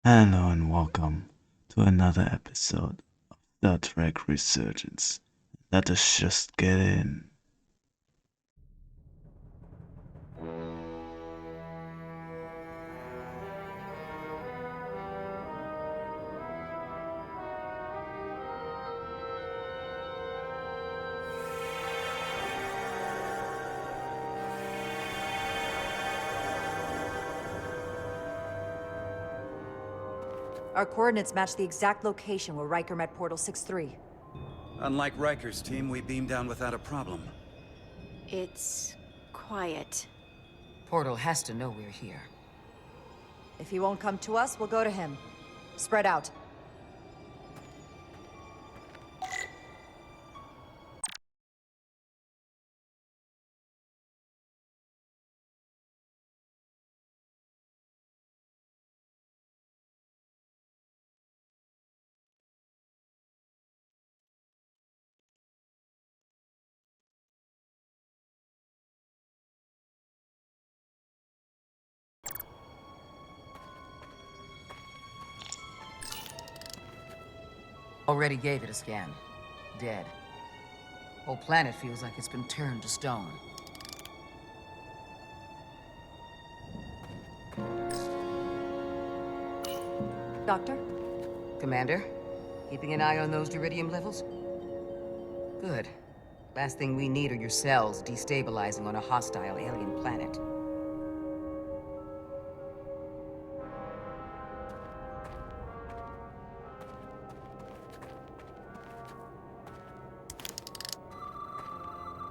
Hello and welcome to another episode of Star Trek Resurgence. Let us just get in. Our coordinates match the exact location where Riker met Portal 6-3. Unlike Riker's team, we beamed down without a problem. It's quiet. Portal has to know we're here. If he won't come to us, we'll go to him. Spread out. Already gave it a scan. Dead. Whole planet feels like it's been turned to stone. Doctor? Commander, keeping an eye on those duridium levels? Good. Last thing we need are your cells destabilizing on a hostile alien planet.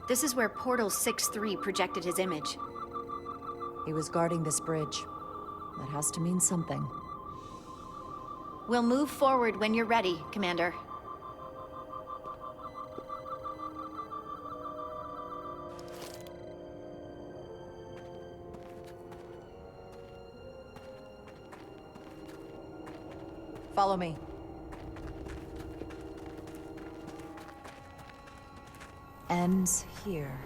This is where Portal 6-3 projected his image. He was guarding this bridge. That has to mean something. We'll move forward when you're ready, Commander. Follow me. Ends here.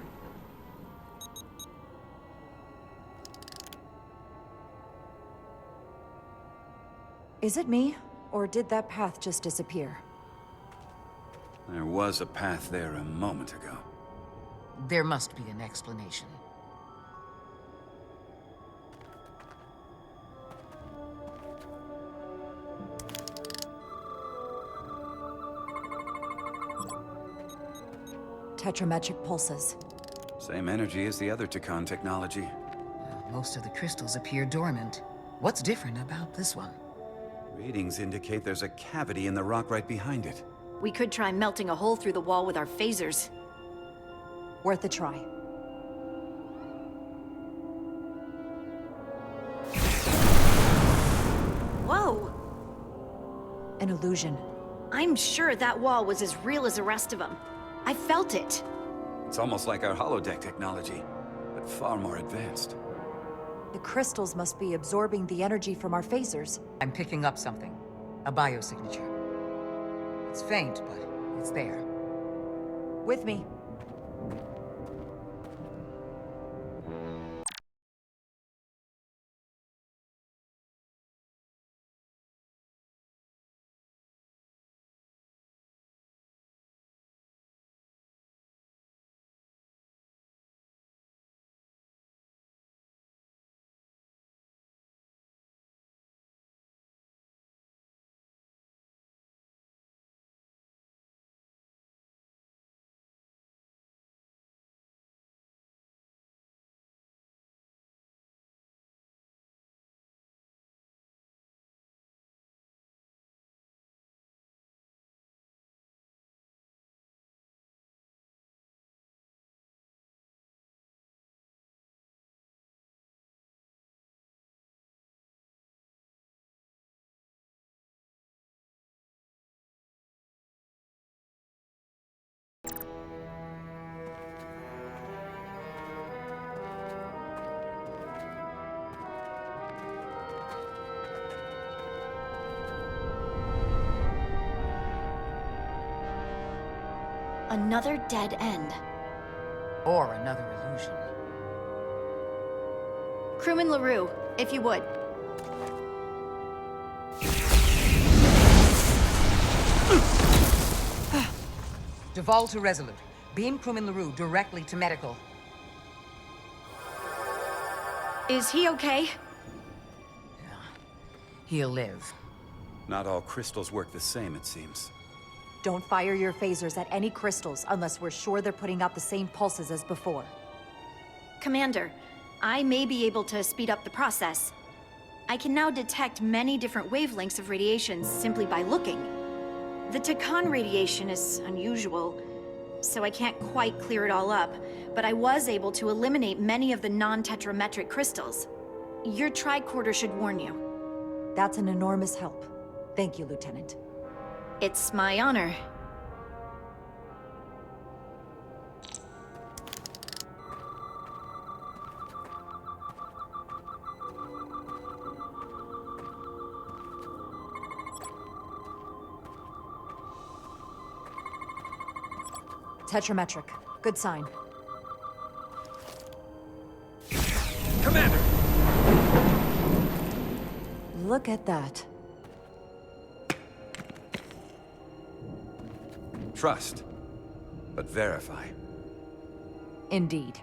Is it me, or did that path just disappear? There was a path there a moment ago. There must be an explanation. Tetrametric pulses. Same energy as the other Takan technology. Most of the crystals appear dormant. What's different about this one? Readings indicate there's a cavity in the rock right behind it. We could try melting a hole through the wall with our phasers. Worth a try. Whoa! An illusion. I'm sure that wall was as real as the rest of them. I felt it. It's almost like our holodeck technology, but far more advanced. The crystals must be absorbing the energy from our phasers. I'm picking up something. A biosignature. It's faint, but it's there. With me. Another dead end. Or another illusion. Crewman LaRue, if you would. Duval to Resolute. Beam crewman LaRue directly to medical. Is he okay? He'll live. Not all crystals work the same, it seems. Don't fire your phasers at any crystals unless we're sure they're putting out the same pulses as before. Commander, I may be able to speed up the process. I can now detect many different wavelengths of radiation simply by looking. The Takan radiation is unusual, so I can't quite clear it all up, but I was able to eliminate many of the non-tetrametric crystals. Your tricorder should warn you. That's an enormous help. Thank you, Lieutenant. It's my honor. Tetrametric. Good sign. Commander! Look at that. Trust, but verify. Indeed.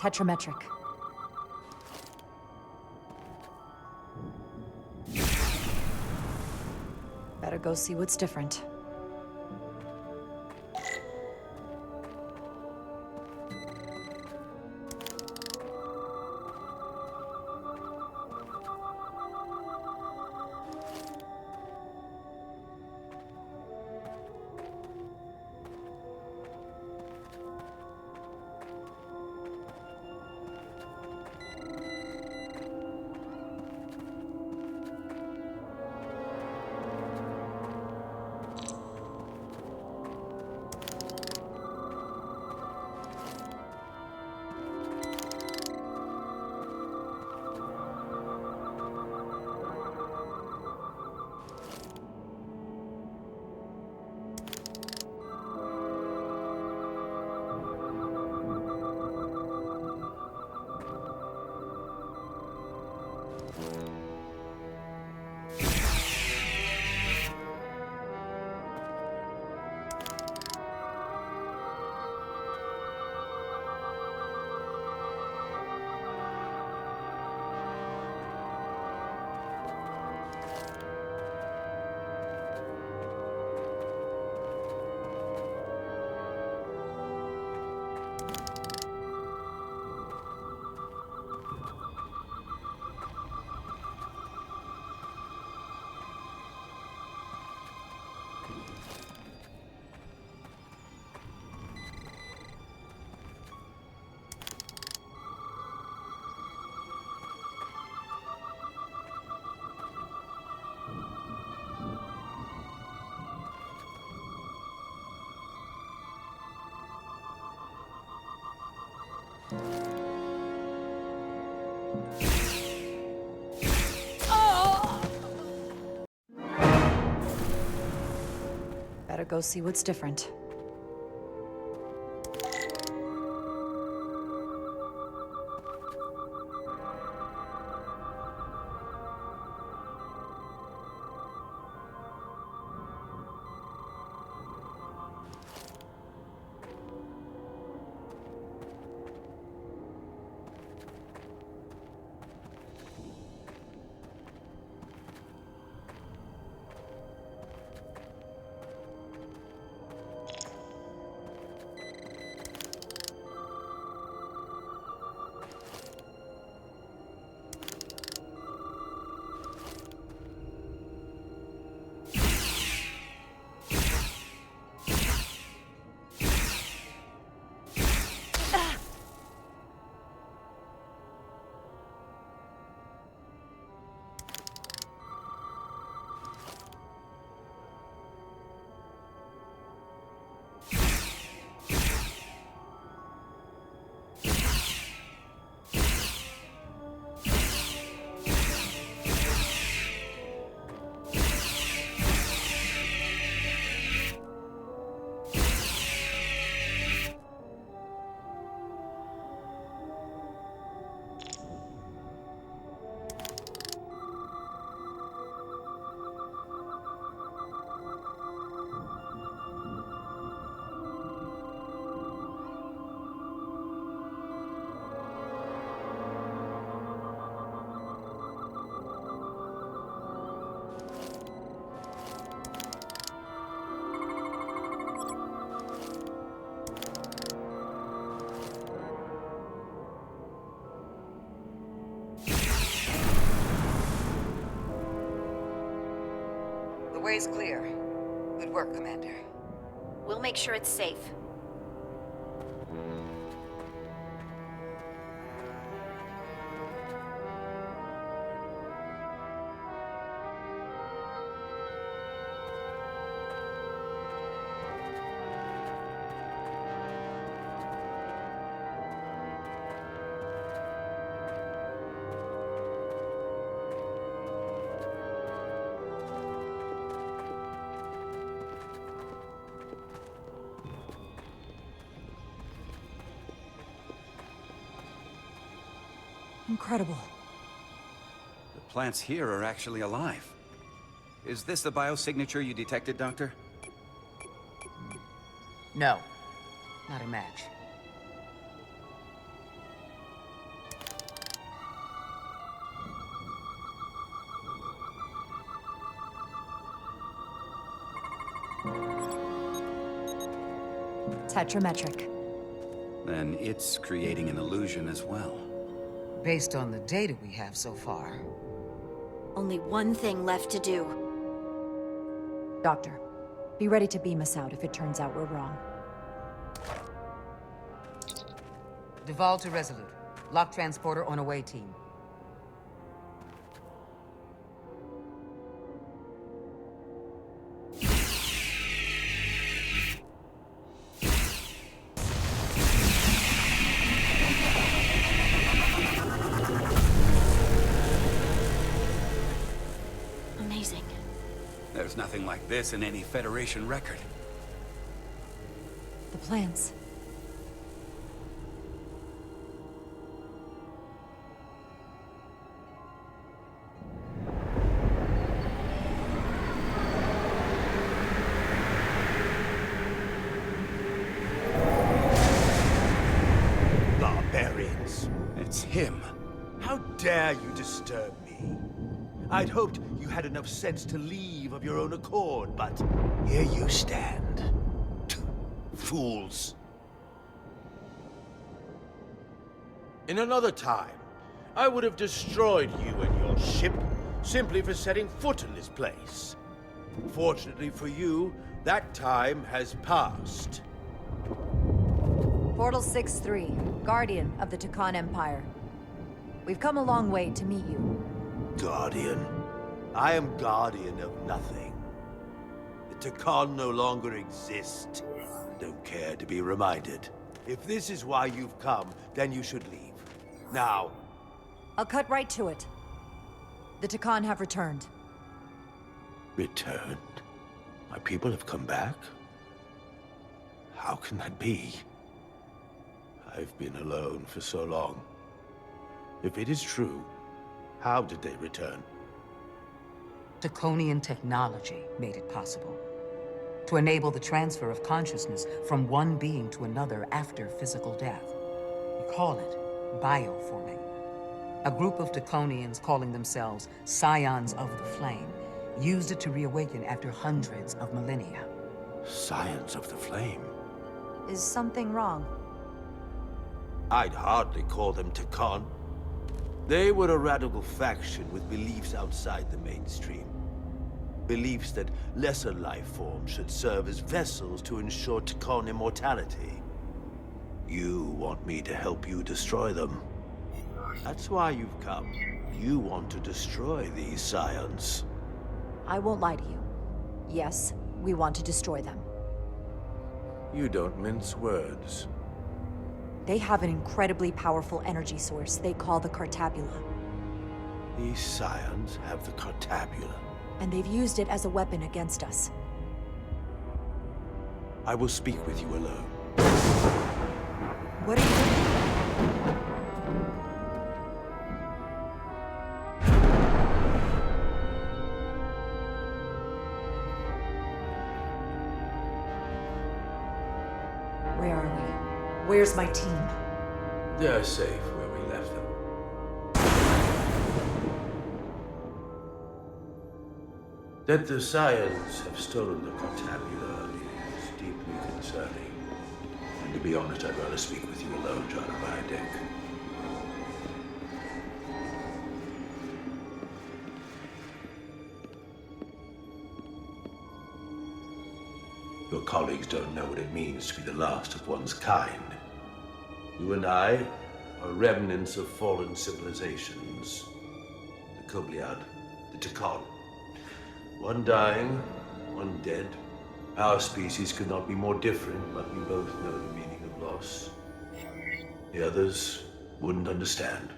Tetrametric. Better go see what's different. Better go see what's different. The way's clear. Good work, Commander. We'll make sure it's safe. Incredible. The plants here are actually alive. Is this the biosignature you detected, Doctor? No. Not a match. Tetrametric. Then it's creating an illusion as well. Based on the data we have so far. Only one thing left to do. Doctor, be ready to beam us out if it turns out we're wrong. Duval to Resolute. Lock transporter on away team. Amazing. There's nothing like this in any Federation record. The plans. Barbarians. It's him. How dare you disturb me? I'd hoped you had enough sense to leave of your own accord, but here you stand. Fools. In another time, I would have destroyed you and your ship simply for setting foot in this place. Fortunately for you, that time has passed. Portal 6-3, Guardian of the Takan Empire. We've come a long way to meet you. Guardian? I am guardian of nothing. The Takan no longer exist. Don't care to be reminded. If this is why you've come, then you should leave. Now. I'll cut right to it. The Takan have returned. Returned? My people have come back? How can that be? I've been alone for so long. If it is true, how did they return? Draconian technology made it possible. To enable the transfer of consciousness from one being to another after physical death. We call it bioforming. A group of Draconians calling themselves Scions of the Flame used it to reawaken after hundreds of millennia. Scions of the Flame? Is something wrong? I'd hardly call them Takan. They were a radical faction with beliefs outside the mainstream. Beliefs that lesser life forms should serve as vessels to ensure Takan immortality. You want me to help you destroy them. That's why you've come. You want to destroy these Scions. I won't lie to you. Yes, we want to destroy them. You don't mince words. They have an incredibly powerful energy source they call the Cartabula, These Scions have the Cartabula. and they've used it as a weapon against us. I will speak with you alone. What are you doing? Where are we? Where's my team? They're safe where we left them. That the Scions have stolen the Cartabula is deeply concerning. And to be honest, I'd rather speak with you alone, John, on my deck. Your colleagues don't know what it means to be the last of one's kind. You and I are remnants of fallen civilizations. The Kobliad, the Takan. One dying, one dead. Our species could not be more different, but we both know the meaning of loss. The others wouldn't understand.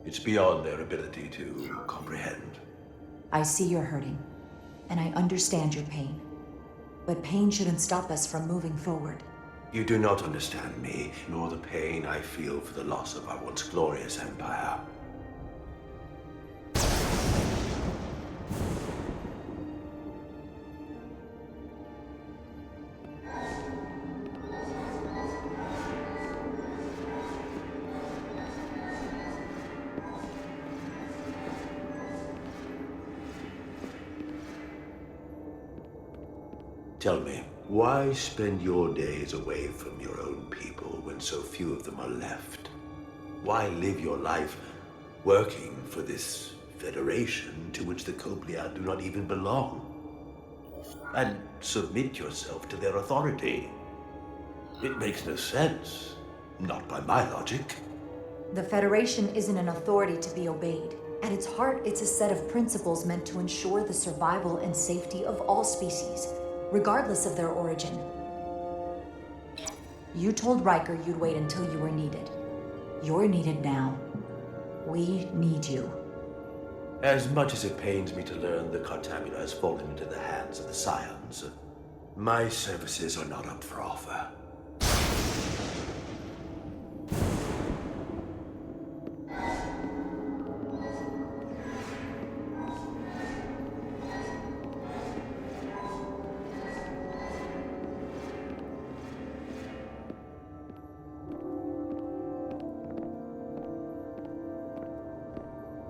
It's beyond their ability to comprehend. I see you're hurting, and I understand your pain. But pain shouldn't stop us from moving forward. You do not understand me, nor the pain I feel for the loss of our once glorious empire. Tell me, why spend your days away from your own people when so few of them are left? Why live your life working for this federation to which the Kobliad do not even belong? And submit yourself to their authority? It makes no sense. Not by my logic. The Federation isn't an authority to be obeyed. At its heart, it's a set of principles meant to ensure the survival and safety of all species, regardless of their origin. You told Riker you'd wait until you were needed. You're needed now. We need you. As much as it pains me to learn the Cartabula has fallen into the hands of the Scions, my services are not up for offer.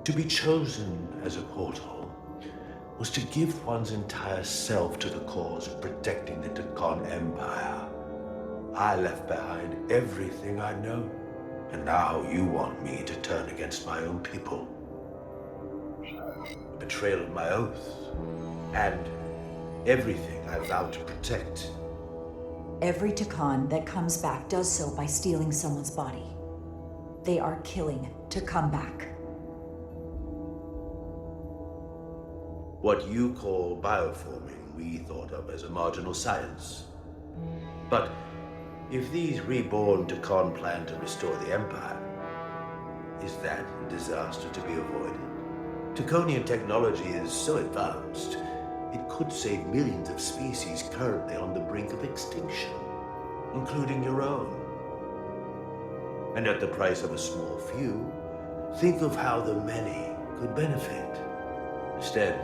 To be chosen as a portal was to give one's entire self to the cause of protecting the Takan Empire. I left behind everything I know, and now you want me to turn against my own people. A betrayal of my oath, and everything I vowed to protect. Every Takan that comes back does so by stealing someone's body. They are killing to come back. What you call bioforming, we thought of as a marginal science. But If these reborn Takan plan to restore the Empire, is that a disaster to be avoided? Taconian technology is so advanced, it could save millions of species currently on the brink of extinction, including your own. And at the price of a small few, think of how the many could benefit. Instead,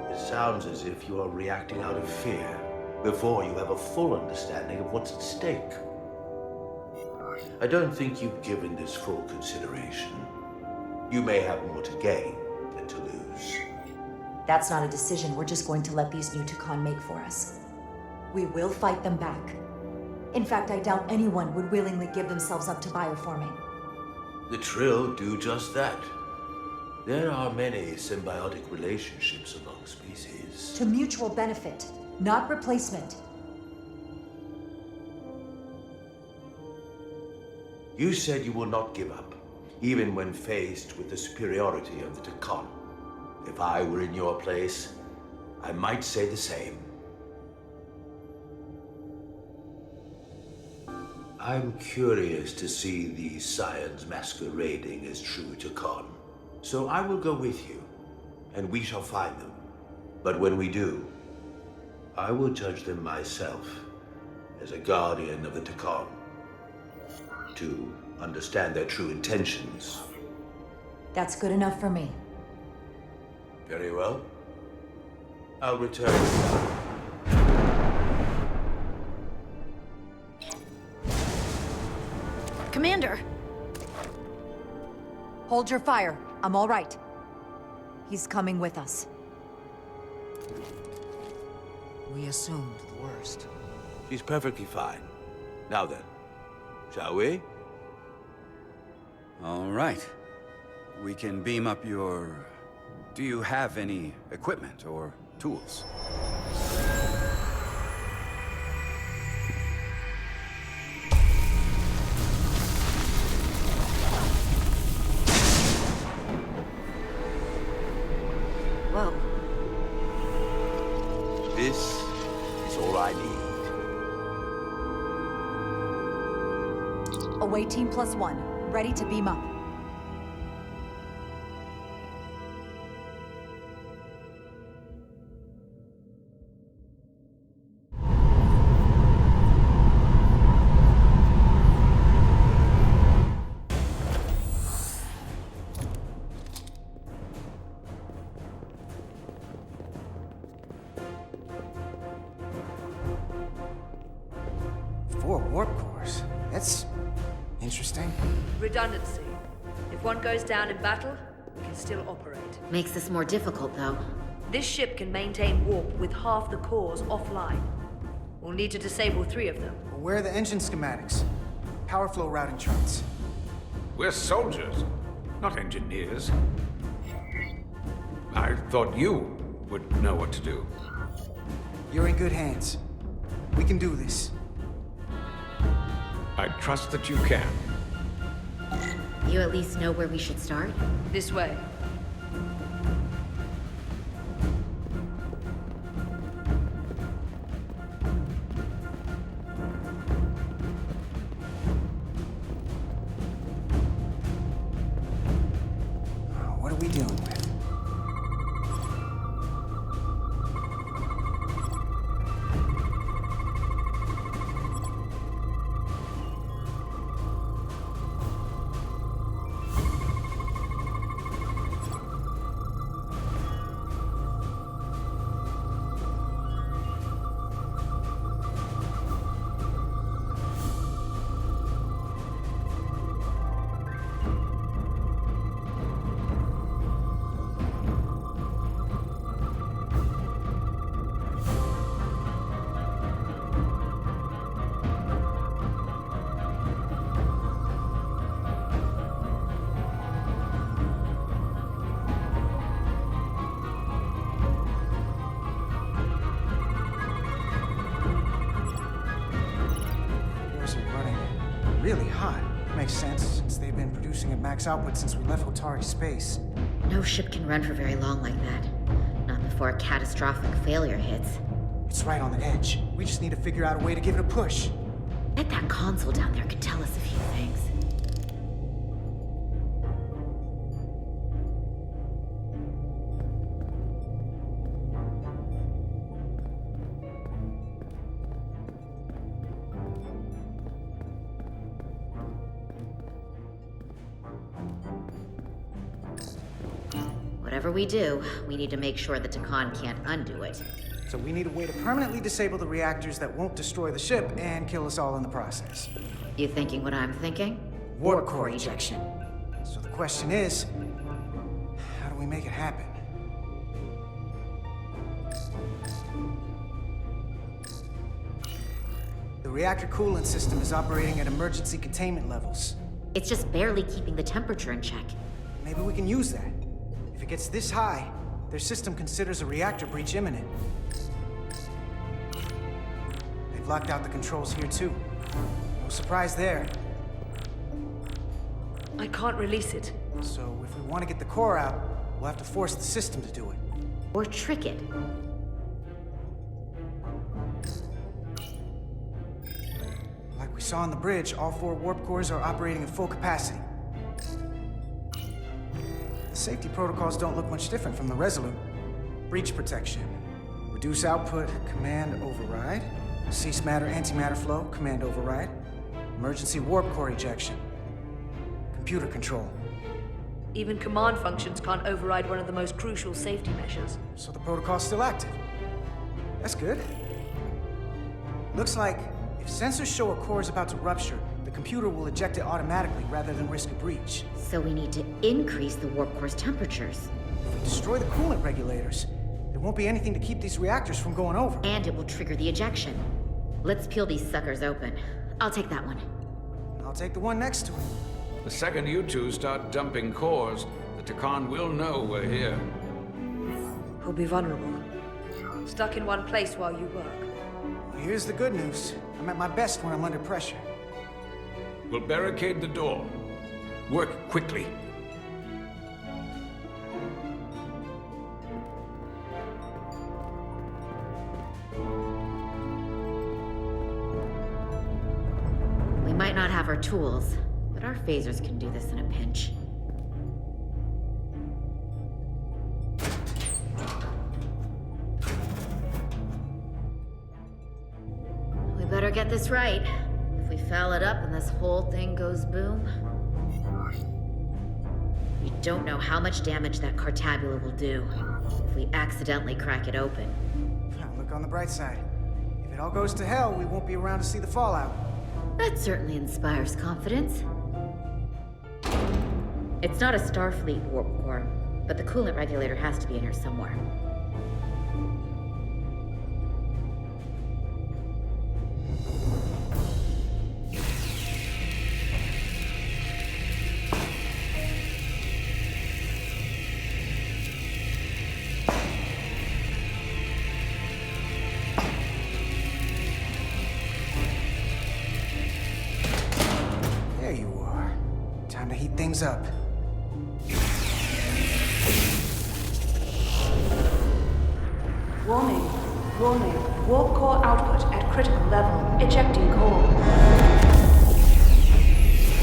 it sounds as if you are reacting out of fear before you have a full understanding of what's at stake. I don't think you've given this full consideration. You may have more to gain than to lose. That's not a decision we're just going to let these new Takan make for us. We will fight them back. In fact, I doubt anyone would willingly give themselves up to bioforming. The Trill do just that. There are many symbiotic relationships among species. To mutual benefit, not replacement. You said you will not give up, even when faced with the superiority of the Takan. If I were in your place, I might say the same. I'm curious to see these scions masquerading as true Takan. So I will go with you, and we shall find them. But when we do, I will judge them myself as a guardian of the Takan, to understand their true intentions. That's good enough for me. Very well. I'll return now. Commander! Hold your fire. I'm all right. He's coming with us. We assumed the worst. She's perfectly fine. Now then, shall we? All right. We can beam up your... Do you have any equipment or tools? Whoa. This is all I need. Away team +1, ready to beam up. Warp cores. That's interesting. Redundancy. If one goes down in battle, we can still operate. Makes this more difficult, though. This ship can maintain warp with half the cores offline. We'll need to disable 3 of them. Well, where are the engine schematics? Power flow routing charts. We're soldiers, not engineers. I thought you would know what to do. You're in good hands. We can do this. I trust that you can. You at least know where we should start? This way. What are we dealing with? Really hot. Makes sense, since they've been producing at max output since we left Otari space. No ship can run for very long like that. Not before a catastrophic failure hits. It's right on the edge. We just need to figure out a way to give it a push. Bet that console down there could tell us a few things. Whatever we do, we need to make sure the Takan can't undo it. So we need a way to permanently disable the reactors that won't destroy the ship and kill us all in the process. You thinking what I'm thinking? Warp core ejection. So the question is, how do we make it happen? The reactor coolant system is operating at emergency containment levels. It's just barely keeping the temperature in check. Maybe we can use that. If it gets this high, their system considers a reactor breach imminent. They've locked out the controls here too. No surprise there. I can't release it. So if we want to get the core out, we'll have to force the system to do it. Or trick it. Like we saw on the bridge, all 4 warp cores are operating at full capacity. The safety protocols don't look much different from the Resolute. Breach protection. Reduce output, command override. Cease matter, antimatter flow, command override. Emergency warp core ejection. Computer control. Even command functions can't override one of the most crucial safety measures. So the protocol's still active. That's good. Looks like if sensors show a core is about to rupture, the computer will eject it automatically rather than risk a breach. So we need to increase the warp core's temperatures. If we destroy the coolant regulators, there won't be anything to keep these reactors from going over. And it will trigger the ejection. Let's peel these suckers open. I'll take that one. I'll take the one next to it. The second you two start dumping cores, the Takan will know we're here. We'll be vulnerable. Stuck in one place while you work. Well, here's the good news. I'm at my best when I'm under pressure. We'll barricade the door. Work quickly. We might not have our tools, but our phasers can do this in a pinch. We better get this right. If we foul it up and this whole thing goes boom... We don't know how much damage that Cartabula will do if we accidentally crack it open. Look on the bright side. If it all goes to hell, we won't be around to see the fallout. That certainly inspires confidence. It's not a Starfleet warp core, but the coolant regulator has to be in here somewhere. There you are. Time to heat things up. Warning. Warning. Warp core output at critical level. Ejecting core.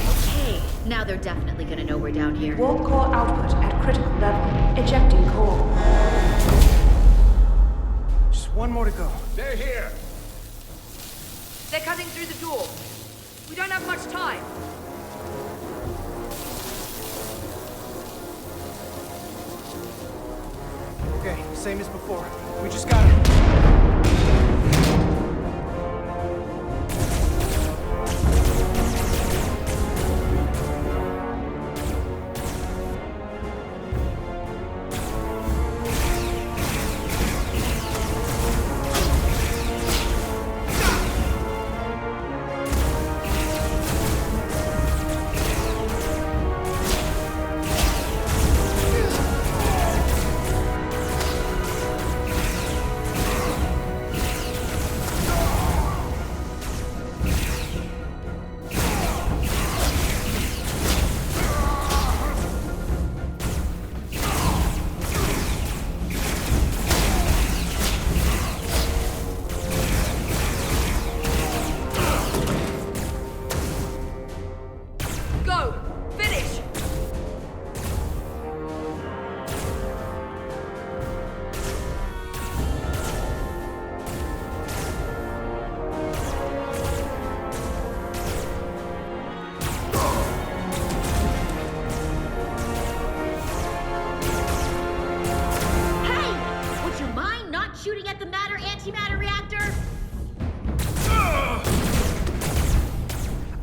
Okay, now they're definitely gonna know we're down here. Warp core output at critical level. Ejecting core. Just one more to go. They're here! They're cutting through the door. We don't have much time. Okay, same as before. We just gotta...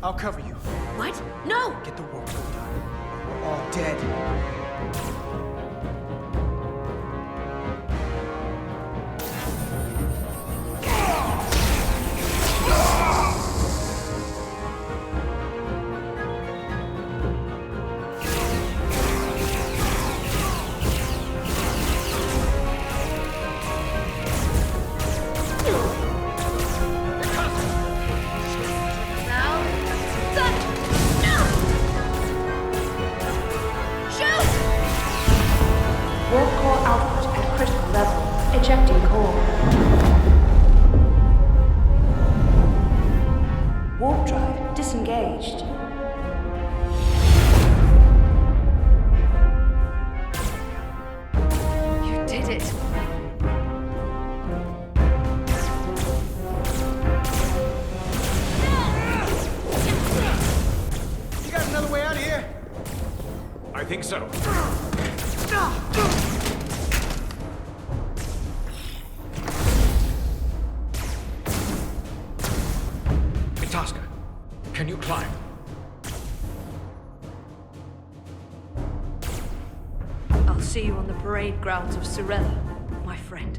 I'll cover you. What? No! Get the warp core done. We're all dead. Warp core output at critical level. Ejecting core. Warp drive disengaged. You did it. You got another way out of here? I think so. Itasca, can you climb? I'll see you on the parade grounds of Sorella, my friend.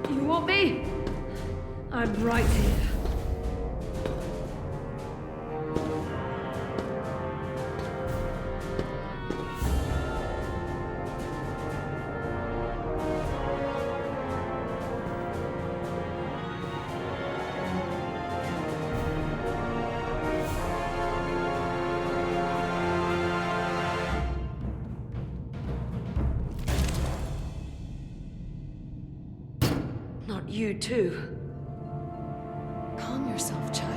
You want me? I'm right here. Not you too. Calm yourself, child.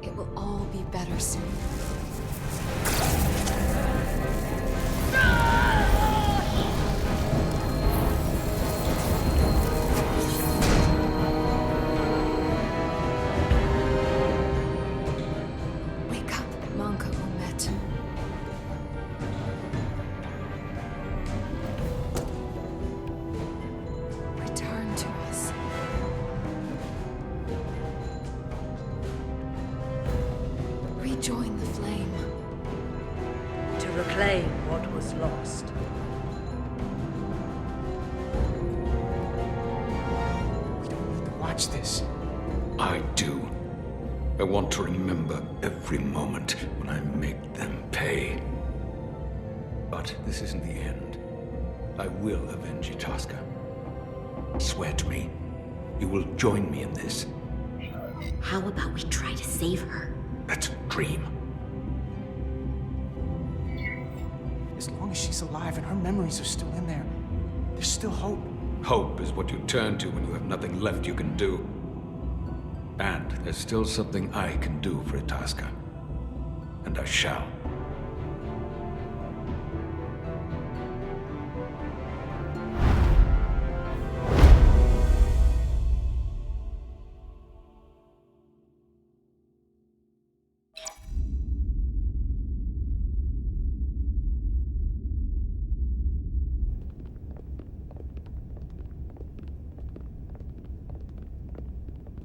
It will all be better soon. Wake up, Manka Umet. Return to us. Rejoin the flame. To reclaim what was lost. We don't need to watch this. I do. I want to remember every moment when I make them pay. But this isn't the end. I will avenge Itasca. Swear to me, you will join me in this. How about we try to save her? That's a dream. As long as she's alive and her memories are still in there, there's still hope. Hope is what you turn to when you have nothing left you can do. And there's still something I can do for Itasca. And I shall.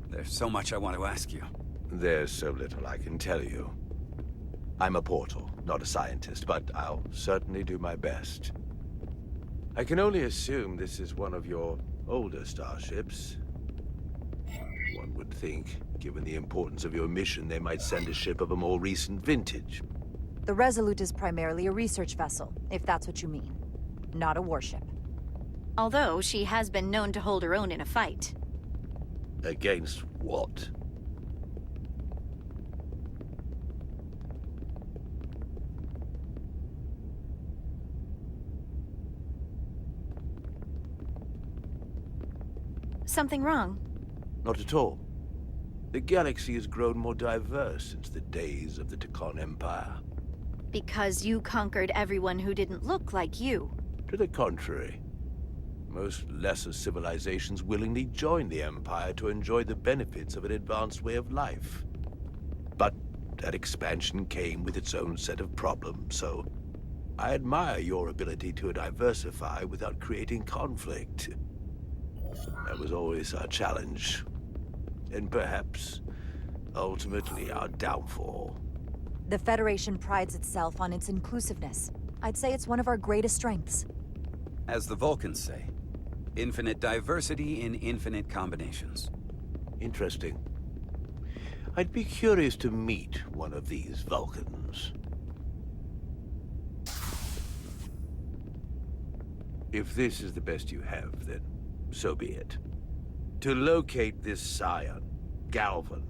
There's so much I want to ask you. There's so little I can tell you. I'm a portal, not a scientist, but I'll certainly do my best. I can only assume this is one of your older starships. One would think, given the importance of your mission, they might send a ship of a more recent vintage. The Resolute is primarily a research vessel, if that's what you mean. Not a warship. Although she has been known to hold her own in a fight. Against what? Something wrong? Not at all. The galaxy has grown more diverse since the days of the Tekon Empire. Because you conquered everyone who didn't look like you. To the contrary. Most lesser civilizations willingly joined the Empire to enjoy the benefits of an advanced way of life. But that expansion came with its own set of problems, so I admire your ability to diversify without creating conflict. That was always our challenge. And perhaps, ultimately, our downfall. The Federation prides itself on its inclusiveness. I'd say it's one of our greatest strengths. As the Vulcans say, infinite diversity in infinite combinations. Interesting. I'd be curious to meet one of these Vulcans. If this is the best you have, then so be it. To locate this scion, Galvan,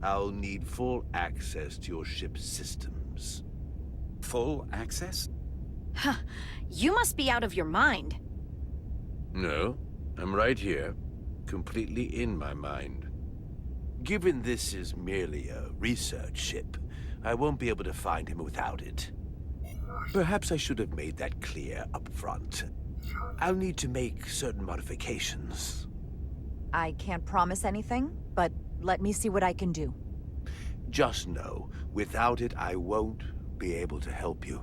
I'll need full access to your ship's systems. Full access? Huh. You must be out of your mind. No, I'm right here, completely in my mind. Given this is merely a research ship, I won't be able to find him without it. Perhaps I should have made that clear up front. I'll need to make certain modifications. I can't promise anything, but let me see what I can do. Just know, without it, I won't be able to help you.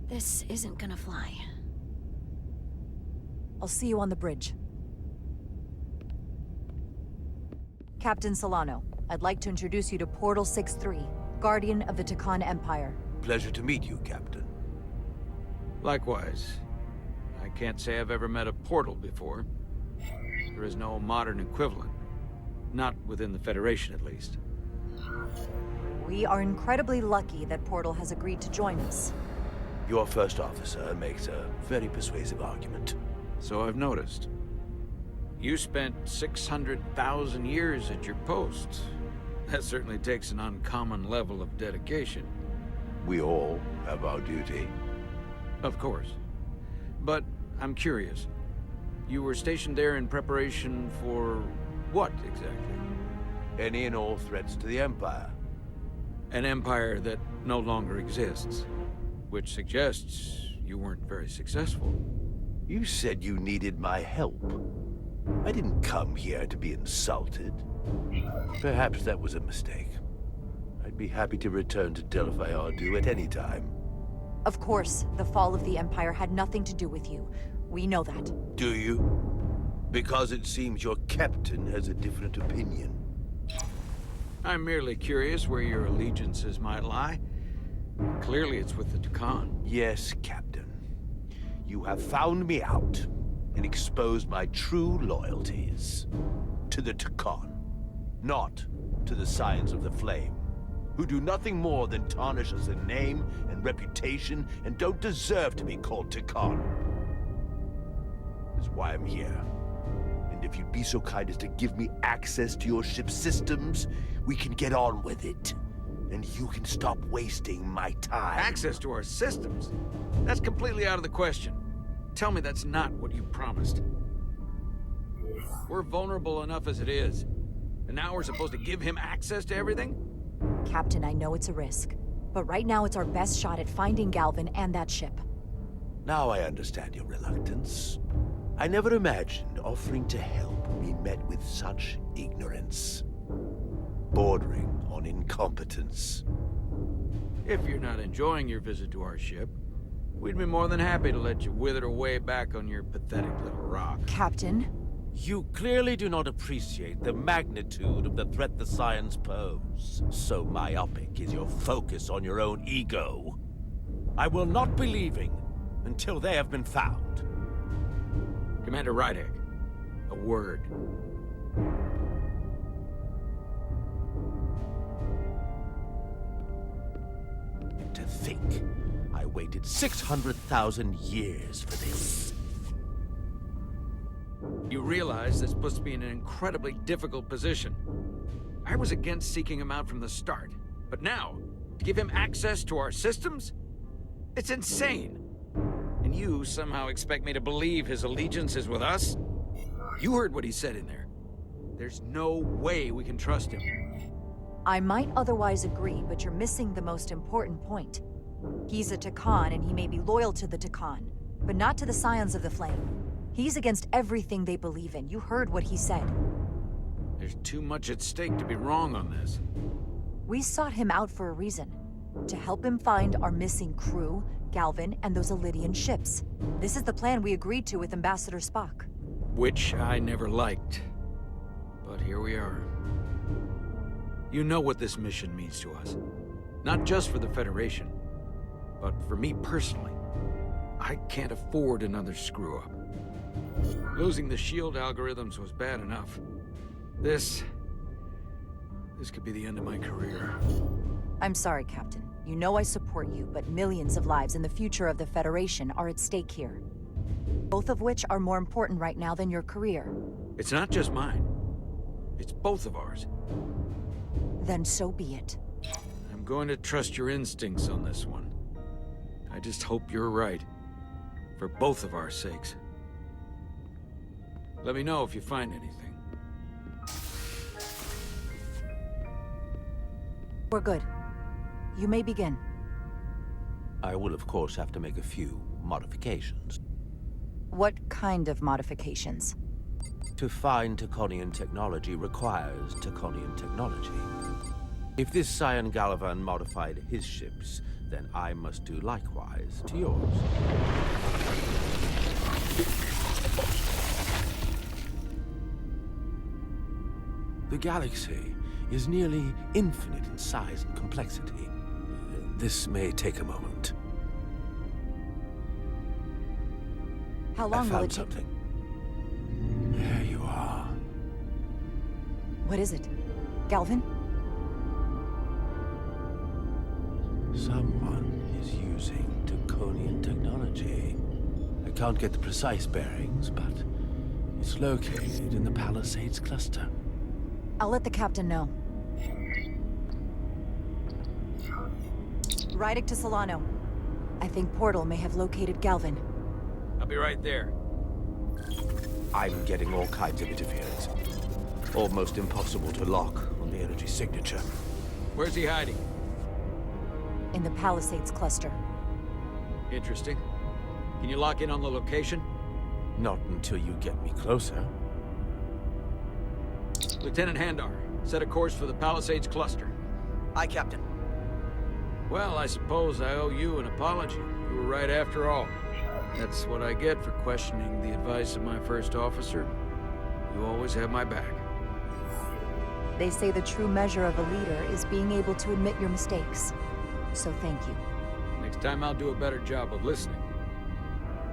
This isn't gonna fly. I'll see you on the bridge. Captain Solano, I'd like to introduce you to Portal 6-3, Guardian of the Tekon Empire. Pleasure to meet you, Captain. Likewise. I can't say I've ever met a portal before. There is no modern equivalent. Not within the Federation, at least. We are incredibly lucky that Portal has agreed to join us. Your first officer makes a very persuasive argument. So I've noticed. You spent 600,000 years at your post. That certainly takes an uncommon level of dedication. We all have our duty. Of course. But I'm curious. You were stationed there in preparation for what, exactly? Any and all threats to the Empire. An empire that no longer exists. Which suggests you weren't very successful. You said you needed my help. I didn't come here to be insulted. Perhaps that was a mistake. I'd be happy to return to Delphi Ardu at any time. Of course, the fall of the Empire had nothing to do with you. We know that. Do you? Because it seems your captain has a different opinion. I'm merely curious where your allegiances might lie. Clearly it's with the Tekon. Yes, Captain. You have found me out and exposed my true loyalties. To the Tekon, not to the Scions of the Flame, who do nothing more than tarnish us in name and reputation and don't deserve to be called Tekon. That's why I'm here. And if you'd be so kind as to give me access to your ship's systems, we can get on with it. And you can stop wasting my time. Access to our systems? That's completely out of the question. Tell me that's not what you promised. We're vulnerable enough as it is. And now we're supposed to give him access to everything? Captain, I know it's a risk. But right now it's our best shot at finding Galvan and that ship. Now I understand your reluctance. I never imagined offering to help would be met with such ignorance. Bordering on incompetence. If you're not enjoying your visit to our ship, we'd be more than happy to let you wither away back on your pathetic little rock. Captain? You clearly do not appreciate the magnitude of the threat the Scions pose. So myopic is your focus on your own ego. I will not be leaving until they have been found. Commander Rydek, a word. To think, I waited 600,000 years for this. You realize this puts me in an incredibly difficult position. I was against seeking him out from the start, but now, to give him access to our systems? It's insane. And you somehow expect me to believe his allegiance is with us? You heard what he said in there. There's no way we can trust him. I might otherwise agree, but you're missing the most important point. He's a Takan, and he may be loyal to the Takan, but not to the Scions of the Flame. He's against everything they believe in. You heard what he said. There's too much at stake to be wrong on this. We sought him out for a reason. To help him find our missing crew, Galvin, and those Elydian ships. This is the plan we agreed to with Ambassador Spock. Which I never liked. But here we are. You know what this mission means to us. Not just for the Federation, but for me personally. I can't afford another screw-up. Losing the shield algorithms was bad enough. This could be the end of my career. I'm sorry, Captain. You know I support you, but millions of lives and the future of the Federation are at stake here. Both of which are more important right now than your career. It's not just mine. It's both of ours. Then so be it. I'm going to trust your instincts on this one. I just hope you're right. For both of our sakes. Let me know if you find anything. We're good. You may begin. I will, of course, have to make a few modifications. What kind of modifications? To find Taconian technology requires Taconian technology. If this Scion Gallivan modified his ships, then I must do likewise to yours. The galaxy is nearly infinite in size and complexity. This may take a moment. How long will I it found take? something. There you are. What is it? Galvin? Someone is using Taconian technology. I can't get the precise bearings, but it's located in the Palisades cluster. I'll let the captain know. Rydick to Solano. I think Portal may have located Galvin. I'll be right there. I'm getting all kinds of interference. Almost impossible to lock on the energy signature. Where's he hiding? In the Palisades cluster. Interesting. Can you lock in on the location? Not until you get me closer. Lieutenant Handar, set a course for the Palisades cluster. Aye, Captain. Well, I suppose I owe you an apology. You were right after all. That's what I get for questioning the advice of my first officer. You always have my back. They say the true measure of a leader is being able to admit your mistakes. So thank you. Next time I'll do a better job of listening.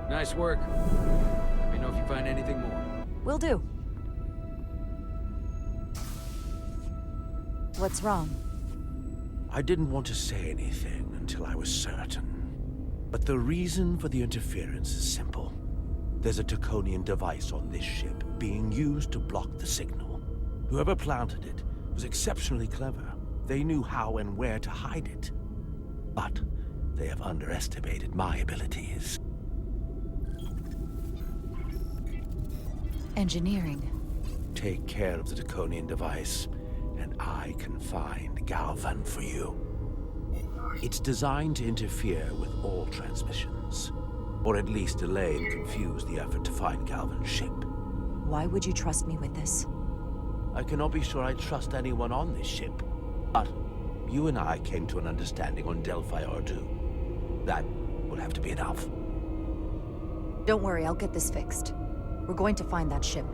Nice work. Let me know if you find anything more. Will do. What's wrong? I didn't want to say anything until I was certain. But the reason for the interference is simple. There's a Taconian device on this ship being used to block the signal. Whoever planted it was exceptionally clever. They knew how and where to hide it. But they have underestimated my abilities. Engineering. Take care of the Taconian device, and I can find Galvan for you. It's designed to interfere with all transmissions, or at least delay and confuse the effort to find Galvan's ship. Why would you trust me with this? I cannot be sure I trust anyone on this ship, but you and I came to an understanding on Delphi Ardu. That will have to be enough. Don't worry, I'll get this fixed. We're going to find that ship.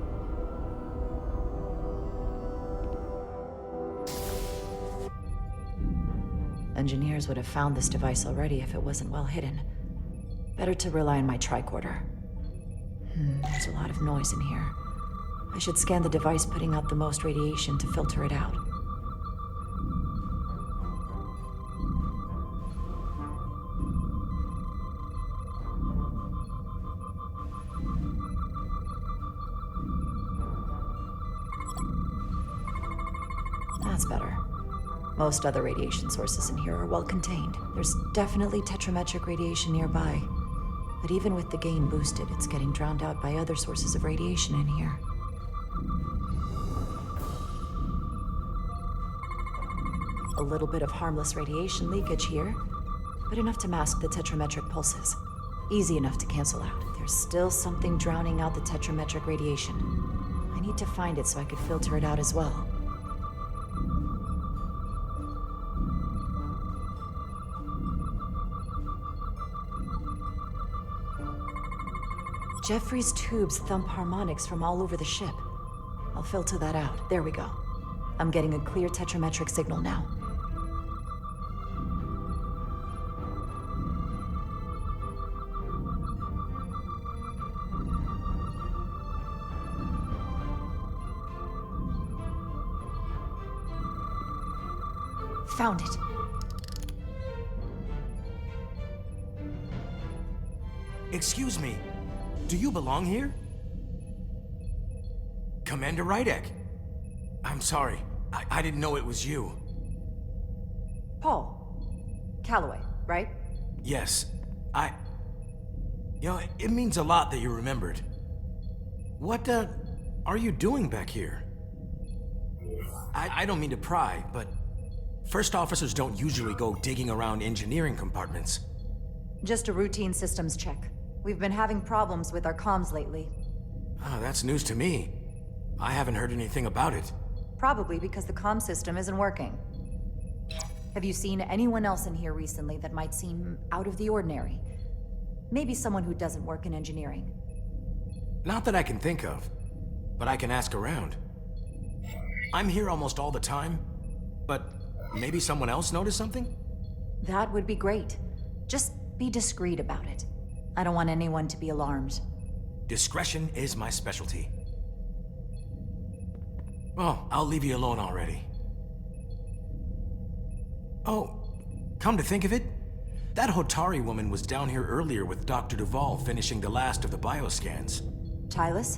Engineers would have found this device already if it wasn't well hidden. Better to rely on my tricorder. There's a lot of noise in here. I should scan the device putting out the most radiation to filter it out. That's better. Most other radiation sources in here are well contained. There's definitely tetrametric radiation nearby. But even with the gain boosted, it's getting drowned out by other sources of radiation in here. A little bit of harmless radiation leakage here, but enough to mask the tetrametric pulses. Easy enough to cancel out. There's still something drowning out the tetrametric radiation. I need to find it so I could filter it out as well. Jeffrey's tubes thump harmonics from all over the ship. I'll filter that out. There we go. I'm getting a clear tetrametric signal now. Found it. Excuse me. Do you belong here? Commander Rydek. I'm sorry. I didn't know it was you. Paul. Calloway, right? Yes. You know, it means a lot that you remembered. What, are you doing back here? I don't mean to pry, but first officers don't usually go digging around engineering compartments. Just a routine systems check. We've been having problems with our comms lately. Oh, that's news to me. I haven't heard anything about it. Probably because the comm system isn't working. Have you seen anyone else in here recently that might seem out of the ordinary? Maybe someone who doesn't work in engineering. Not that I can think of, but I can ask around. I'm here almost all the time, but maybe someone else noticed something? That would be great. Just be discreet about it. I don't want anyone to be alarmed. Discretion is my specialty. Oh, I'll leave you alone already. Oh, come to think of it, that Hotari woman was down here earlier with Dr. Duval finishing the last of the bioscans. Tylus?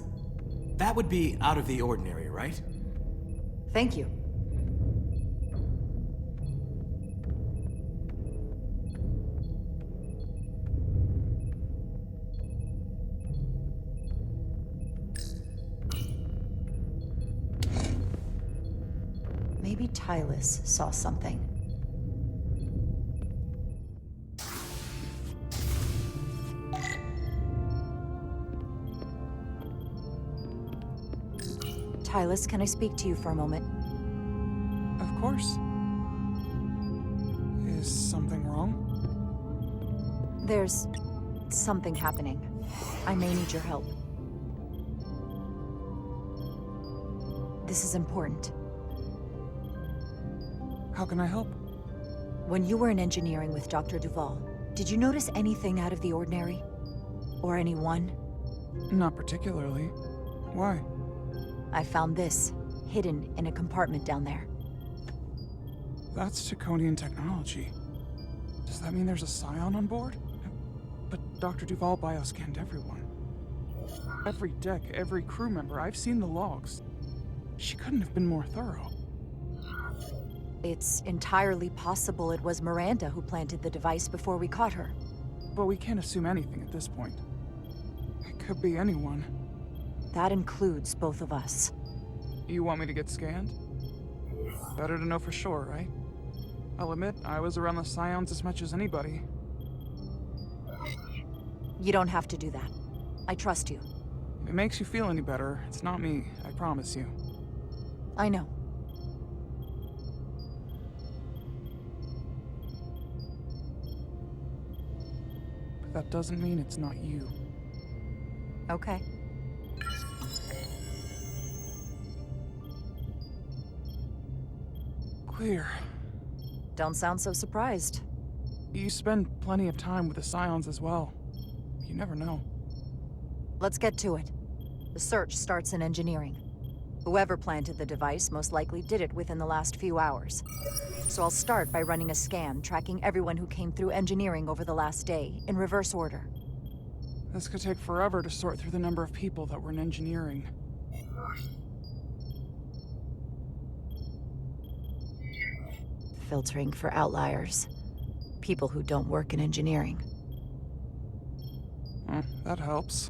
That would be out of the ordinary, right? Thank you. Maybe Tylus saw something. Tylus, can I speak to you for a moment? Of course. Is something wrong? There's something happening. I may need your help. This is important. How can I help? When you were in engineering with Dr. Duval, did you notice anything out of the ordinary? Or anyone? Not particularly. Why? I found this, hidden in a compartment down there. That's Taconian technology. Does that mean there's a scion on board? But Dr. Duval bioscanned everyone. Every deck, every crew member, I've seen the logs. She couldn't have been more thorough. It's entirely possible it was Miranda who planted the device before we caught her. But we can't assume anything at this point. It could be anyone. That includes both of us. You want me to get scanned? Better to know for sure, right? I'll admit, I was around the Scions as much as anybody. You don't have to do that. I trust you. If it makes you feel any better, it's not me, I promise you. I know. But that doesn't mean it's not you. Okay. Clear. Don't sound so surprised. You spend plenty of time with the Scions as well. You never know. Let's get to it. The search starts in engineering. Whoever planted the device most likely did it within the last few hours. So I'll start by running a scan, tracking everyone who came through engineering over the last day, in reverse order. This could take forever to sort through the number of people that were in engineering. filtering for outliers. People who don't work in engineering. That helps.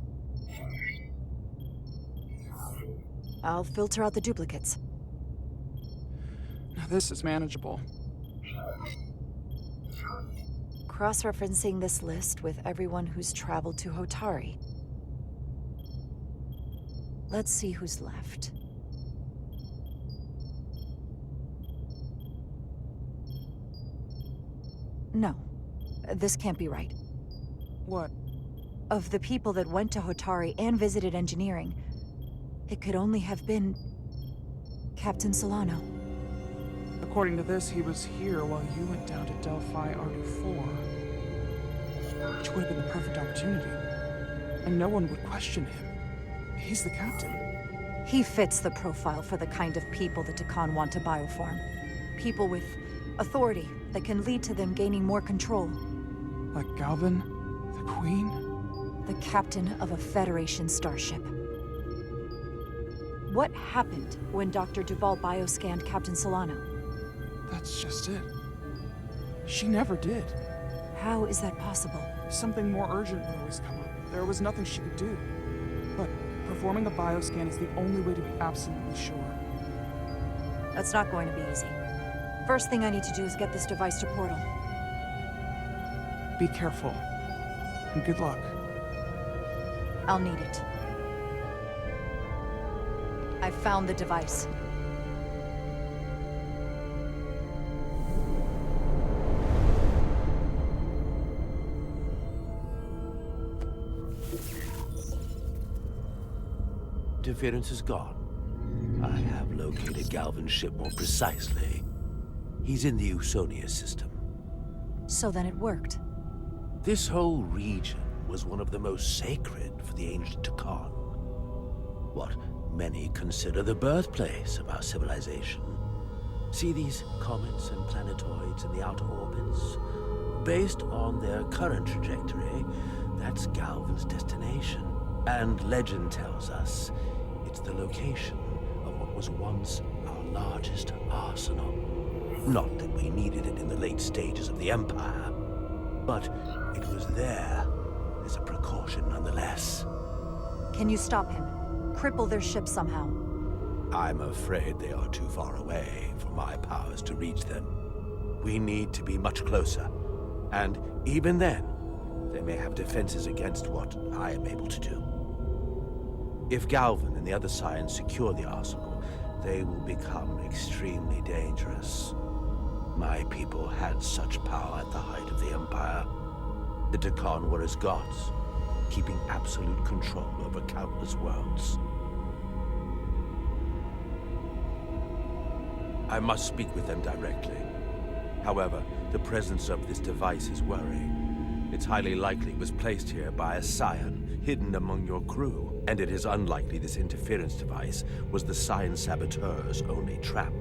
I'll filter out the duplicates. Now this is manageable. Cross-referencing this list with everyone who's traveled to Hotari. Let's see who's left. No, this can't be right. What? Of the people that went to Hotari and visited engineering, it could only have been Captain Solano. According to this, he was here while you went down to Delphi RD4. Which would have been the perfect opportunity. And no one would question him. He's the captain. He fits the profile for the kind of people the Takan want to bioform. People with authority that can lead to them gaining more control. Like Galvin, the Queen? The captain of a Federation starship. What happened when Dr. Duval bioscanned Captain Solano? That's just it. She never did. How is that possible? Something more urgent would always come up. There was nothing she could do. But performing a bioscan is the only way to be absolutely sure. That's not going to be easy. First thing I need to do is get this device to Portal. Be careful. And good luck. I'll need it. I found the device. Interference is gone. I have located Galvin's ship more precisely. He's in the Usonia system. So then it worked. This whole region was one of the most sacred for the ancient Takan. What many consider the birthplace of our civilization. See these comets and planetoids in the outer orbits? Based on their current trajectory, that's Galvin's destination. And legend tells us it's the location of what was once our largest arsenal. Not that we needed it in the late stages of the Empire, but it was there as a precaution nonetheless. Can you stop him? Cripple their ship somehow? I'm afraid they are too far away for my powers to reach them. We need to be much closer. And even then, they may have defenses against what I am able to do. If Galvin and the other Scions secure the arsenal, they will become extremely dangerous. My people had such power at the height of the Empire. The Takan were as gods, keeping absolute control over countless worlds. I must speak with them directly. However, the presence of this device is worrying. It's highly likely it was placed here by a Scion, hidden among your crew. And it is unlikely this interference device was the Scion saboteur's only trap.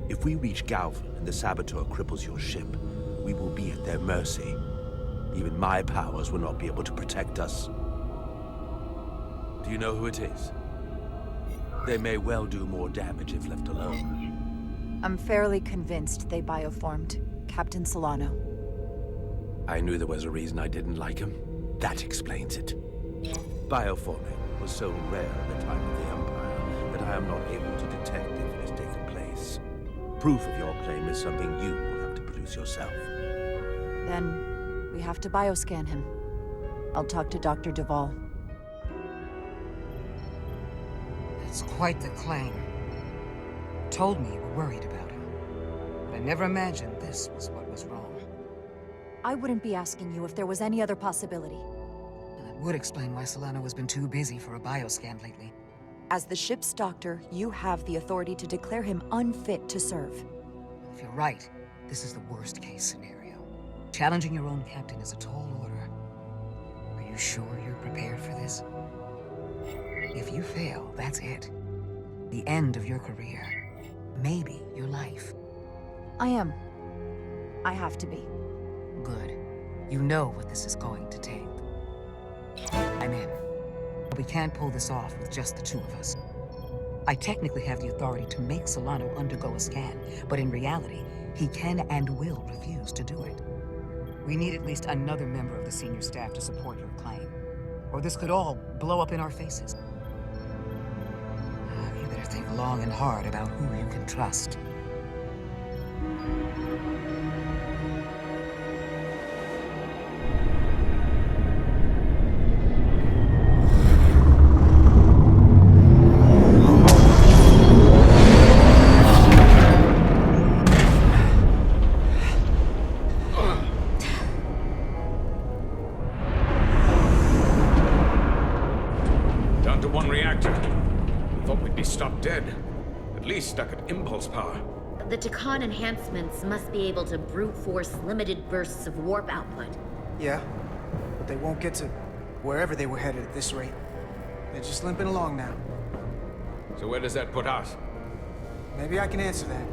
If we reach Galvin and the saboteur cripples your ship, we will be at their mercy. Even my powers will not be able to protect us. Do you know who it is? They may well do more damage if left alone. I'm fairly convinced they bioformed Captain Solano. I knew there was a reason I didn't like him. That explains it. Bioforming was so rare at the time of the Empire that I am not able to detect if it has taken place. Proof of your claim is something you will have to produce yourself. Then we have to bioscan him. I'll talk to Dr. Duval. That's quite the claim. Told me you were worried about him. But I never imagined this was what was wrong. I wouldn't be asking you if there was any other possibility. And that would explain why Solano has been too busy for a bioscan lately. As the ship's doctor, you have the authority to declare him unfit to serve. If you're right, this is the worst-case scenario. Challenging your own captain is a tall order. Are you sure you're prepared for this? If you fail, that's it. The end of your career. Maybe your life. I am. I have to be. Good. You know what this is going to take. I'm in. We can't pull this off with just the two of us. I technically have the authority to make Solano undergo a scan, but in reality, he can and will refuse to do it. We need at least another member of the senior staff to support your claim, or this could all blow up in our faces. You better think long and hard about who you can trust. Down to one reactor. Thought we'd be stopped dead. At least stuck at impulse power. The Takan enhancements must be able to brute force limited bursts of warp output. Yeah, but they won't get to wherever they were headed at this rate. They're just limping along now. So where does that put us? Maybe I can answer that.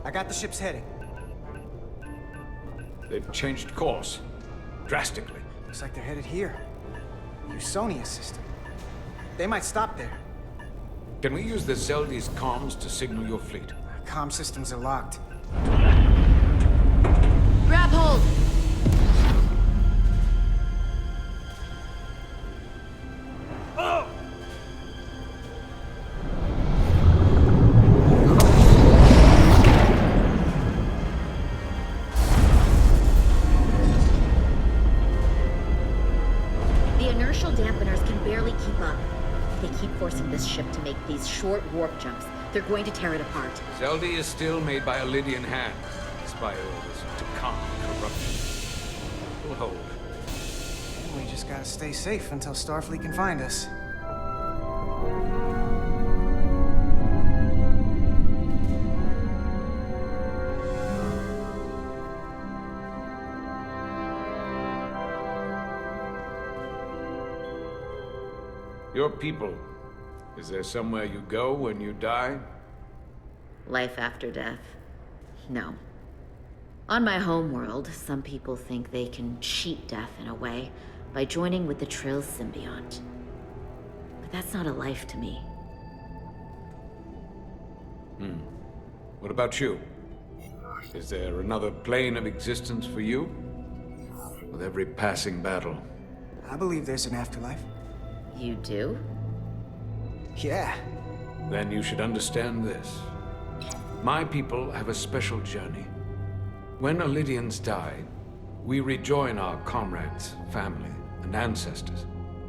I got the ship's heading. They've changed course. Drastically. Looks like they're headed here. Usonia system. They might stop there. Can we use the Zeldi's comms to signal your fleet? Comm systems are locked. Grab hold! These short warp jumps. They're going to tear it apart. Zeldi is still made by Lydian hands, despite all this Takan corruption. We'll hold. We just gotta stay safe until Starfleet can find us. Your people. Is there somewhere you go when you die? Life after death? No. On my homeworld, some people think they can cheat death in a way by joining with the Trill symbiont. But that's not a life to me. What about you? Is there another plane of existence for you? With every passing battle. I believe there's an afterlife. You do? Yeah. Then you should understand this. My people have a special journey. When Lydians die, we rejoin our comrades, family, and ancestors.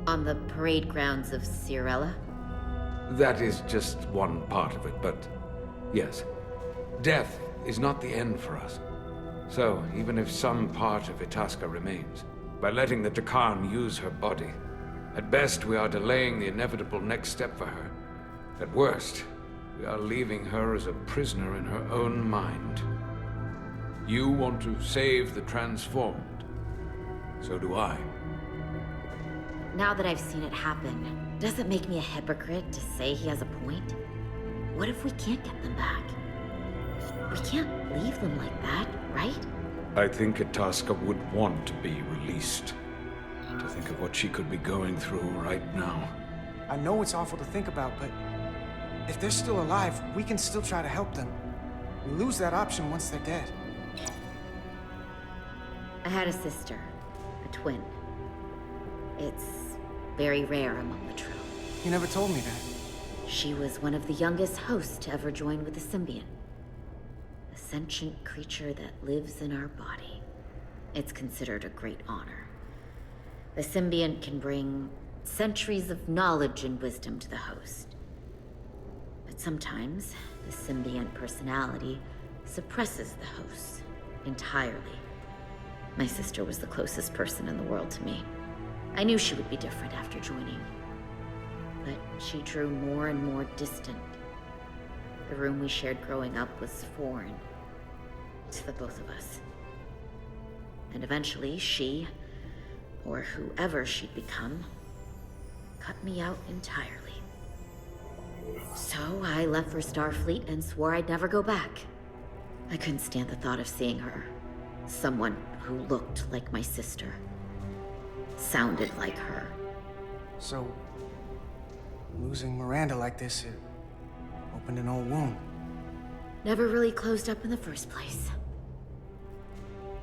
On the parade grounds of Cirella? That is just one part of it, but yes. Death is not the end for us. So, even if some part of Itasca remains, by letting the Takan use her body, at best, we are delaying the inevitable next step for her. At worst, we are leaving her as a prisoner in her own mind. You want to save the transformed. So do I. Now that I've seen it happen, does it make me a hypocrite to say he has a point? What if we can't get them back? We can't leave them like that, right? I think Itasca would want to be released. To think of what she could be going through right now. I know it's awful to think about, but if they're still alive, we can still try to help them. We lose that option once they're dead. I had a sister, a twin. It's very rare among the Trill. You never told me that. She was one of the youngest hosts to ever join with the symbiont. A sentient creature that lives in our body. It's considered a great honor. The symbiont can bring centuries of knowledge and wisdom to the host. But sometimes, the symbiont personality suppresses the host entirely. My sister was the closest person in the world to me. I knew she would be different after joining. But she drew more and more distant. The room we shared growing up was foreign. to the both of us. And eventually she, or whoever she'd become, cut me out entirely. So I left for Starfleet and swore I'd never go back. I couldn't stand the thought of seeing her. Someone who looked like my sister. Sounded like her. So, losing Miranda like this, it opened an old wound. Never really closed up in the first place.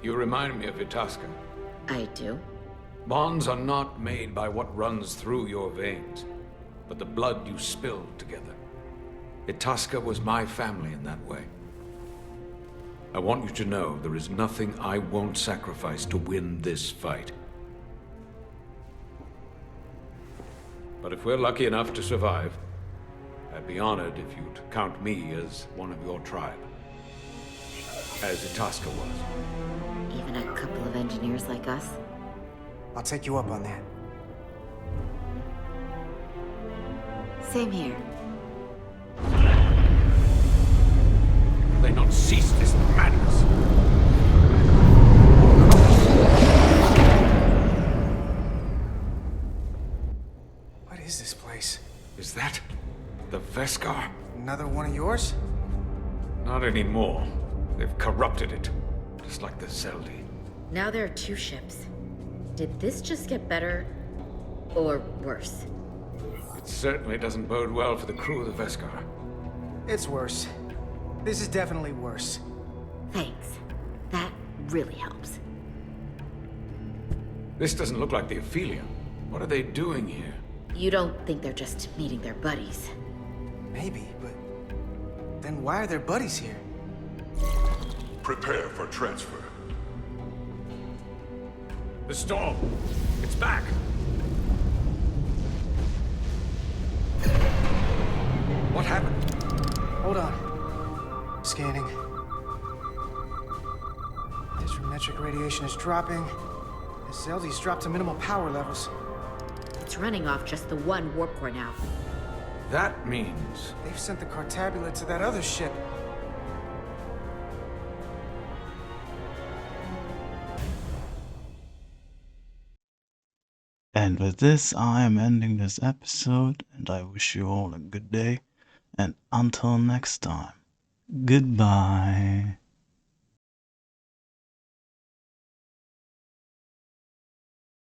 You remind me of Itasca. I do? Bonds are not made by what runs through your veins, but the blood you spilled together. Itasca was my family in that way. I want you to know there is nothing I won't sacrifice to win this fight. But if we're lucky enough to survive, I'd be honored if you'd count me as one of your tribe. As Itasca was. Even a couple of engineers like us? I'll take you up on that. Same here. They not cease this madness. What is this place? Is that the Veskar? Another one of yours? Not anymore. They've corrupted it, just like the Zeldi. Now there are 2 ships. Did this just get better, or worse? It certainly doesn't bode well for the crew of the Veskar. It's worse. This is definitely worse. Thanks. That really helps. This doesn't look like the Ophelia. What are they doing here? You don't think they're just meeting their buddies? Maybe, but then why are their buddies here? Prepare for transfer. The storm! It's back! What happened? Hold on. Scanning. Metric radiation is dropping. The Zeldi's dropped to minimal power levels. It's running off just the one warp core now. That means... They've sent the Cartabula to that other ship. And with this, I am ending this episode, and I wish you all a good day, and until next time, goodbye.